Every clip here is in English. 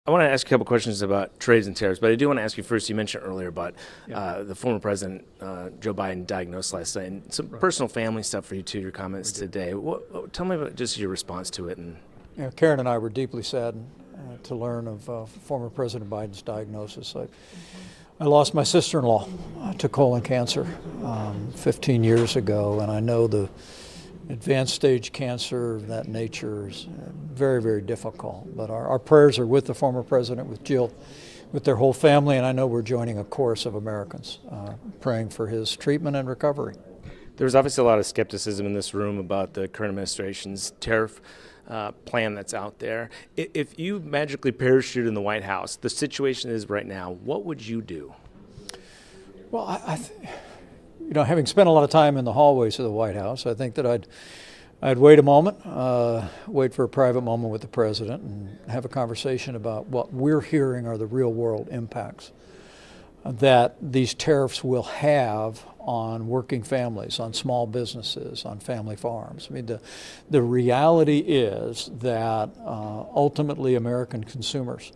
I want to ask you a couple questions about trades and tariffs, but I do want to ask you first, you mentioned earlier about the former president, Joe Biden, diagnosed last night, and some personal family stuff for you too, your comments today. Tell me about just your response to it. And Karen and I were deeply saddened to learn of former President Biden's diagnosis. I lost my sister-in-law to colon cancer 15 years ago, and I know the advanced stage cancer of that nature is very, very difficult. But our prayers are with the former president, with Jill, with their whole family, and I know we're joining a chorus of Americans praying for his treatment and recovery. There's obviously a lot of skepticism in this room about the current administration's tariff plan that's out there. If you magically parachute in the White House, the situation is right now, what would you do? Well, having spent a lot of time in the hallways of the White House, I think that I'd wait a moment, wait for a private moment with the president and have a conversation about what we're hearing are the real world impacts that these tariffs will have on working families, on small businesses, on family farms. I mean, the reality is that ultimately American consumers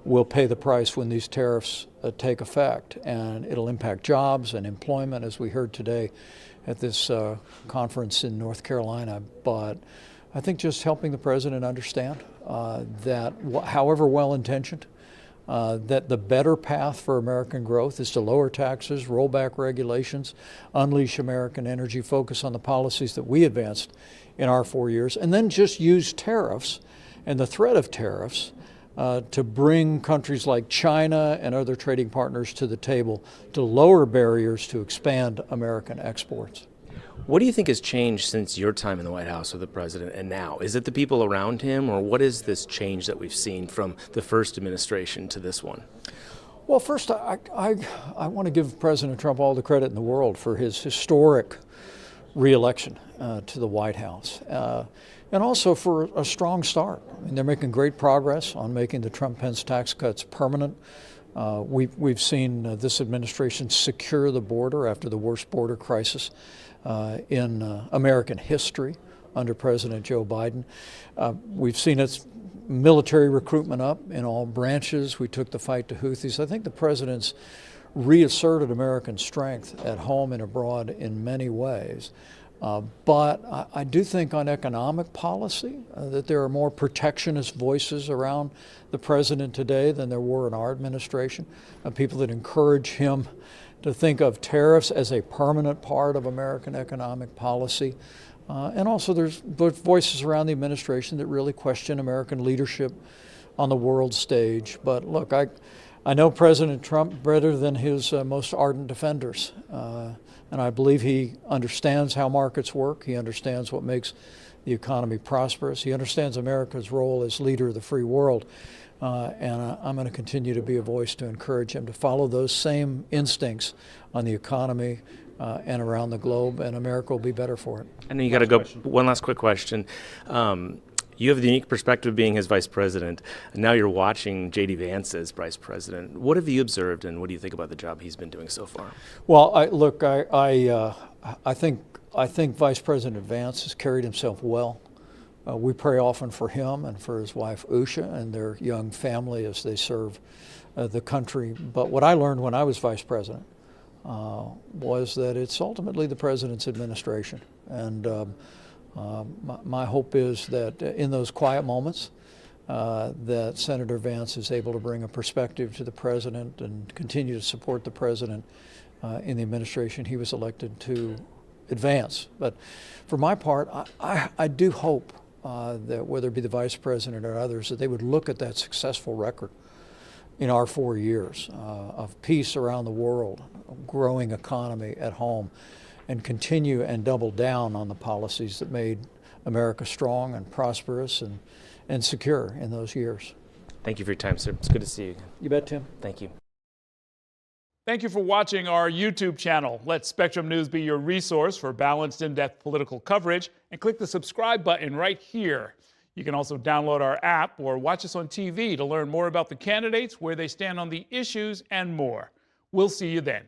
will pay the price when these tariffs take effect, and it'll impact jobs and employment, as we heard today at this conference in North Carolina. But I think just helping the president understand that, however well-intentioned, that the better path for American growth is to lower taxes, roll back regulations, unleash American energy, focus on the policies that we advanced in our 4 years, and then just use tariffs and the threat of tariffs to bring countries like China and other trading partners to the table to lower barriers to expand American exports. What do you think has changed since your time in the White House with the president and now? Is it the people around him, or what is this change that we've seen from the first administration to this one? Well, first, I want to give President Trump all the credit in the world for his historic re-election to the White House. And also for a strong start. I mean, they're making great progress on making the Trump-Pence tax cuts permanent. We've seen this administration secure the border after the worst border crisis in American history under President Joe Biden. We've seen its military recruitment up in all branches. We took the fight to Houthis. I think the president's reasserted American strength at home and abroad in many ways. But I do think on economic policy that there are more protectionist voices around the president today than there were in our administration, people that encourage him to think of tariffs as a permanent part of American economic policy. And also there's voices around the administration that really question American leadership on the world stage. But look, I know President Trump better than his most ardent defenders. And I believe he understands how markets work. He understands what makes the economy prosperous. He understands America's role as leader of the free world. And I'm going to continue to be a voice to encourage him to follow those same instincts on the economy and around the globe, and America will be better for it. I know you got to go. One last quick question. You have the unique perspective of being his vice president, and now you're watching J.D. Vance as vice president. What have you observed, and what do you think about the job he's been doing so far? Well, I think Vice President Vance has carried himself well. We pray often for him and for his wife Usha and their young family as they serve the country. But what I learned when I was vice president was that it's ultimately the president's administration. And my hope is that in those quiet moments that Senator Vance is able to bring a perspective to the president and continue to support the president in the administration he was elected to advance. But for my part, I do hope that whether it be the vice president or others, that they would look at that successful record in our 4 years of peace around the world, growing economy at home, and continue and double down on the policies that made America strong and prosperous and secure in those years. Thank you for your time, sir. It's good to see you. You bet, Tim. Thank you. Thank you for watching our YouTube channel. Let Spectrum News be your resource for balanced, in-depth political coverage, and click the subscribe button right here. You can also download our app or watch us on TV to learn more about the candidates, where they stand on the issues, and more. We'll see you then.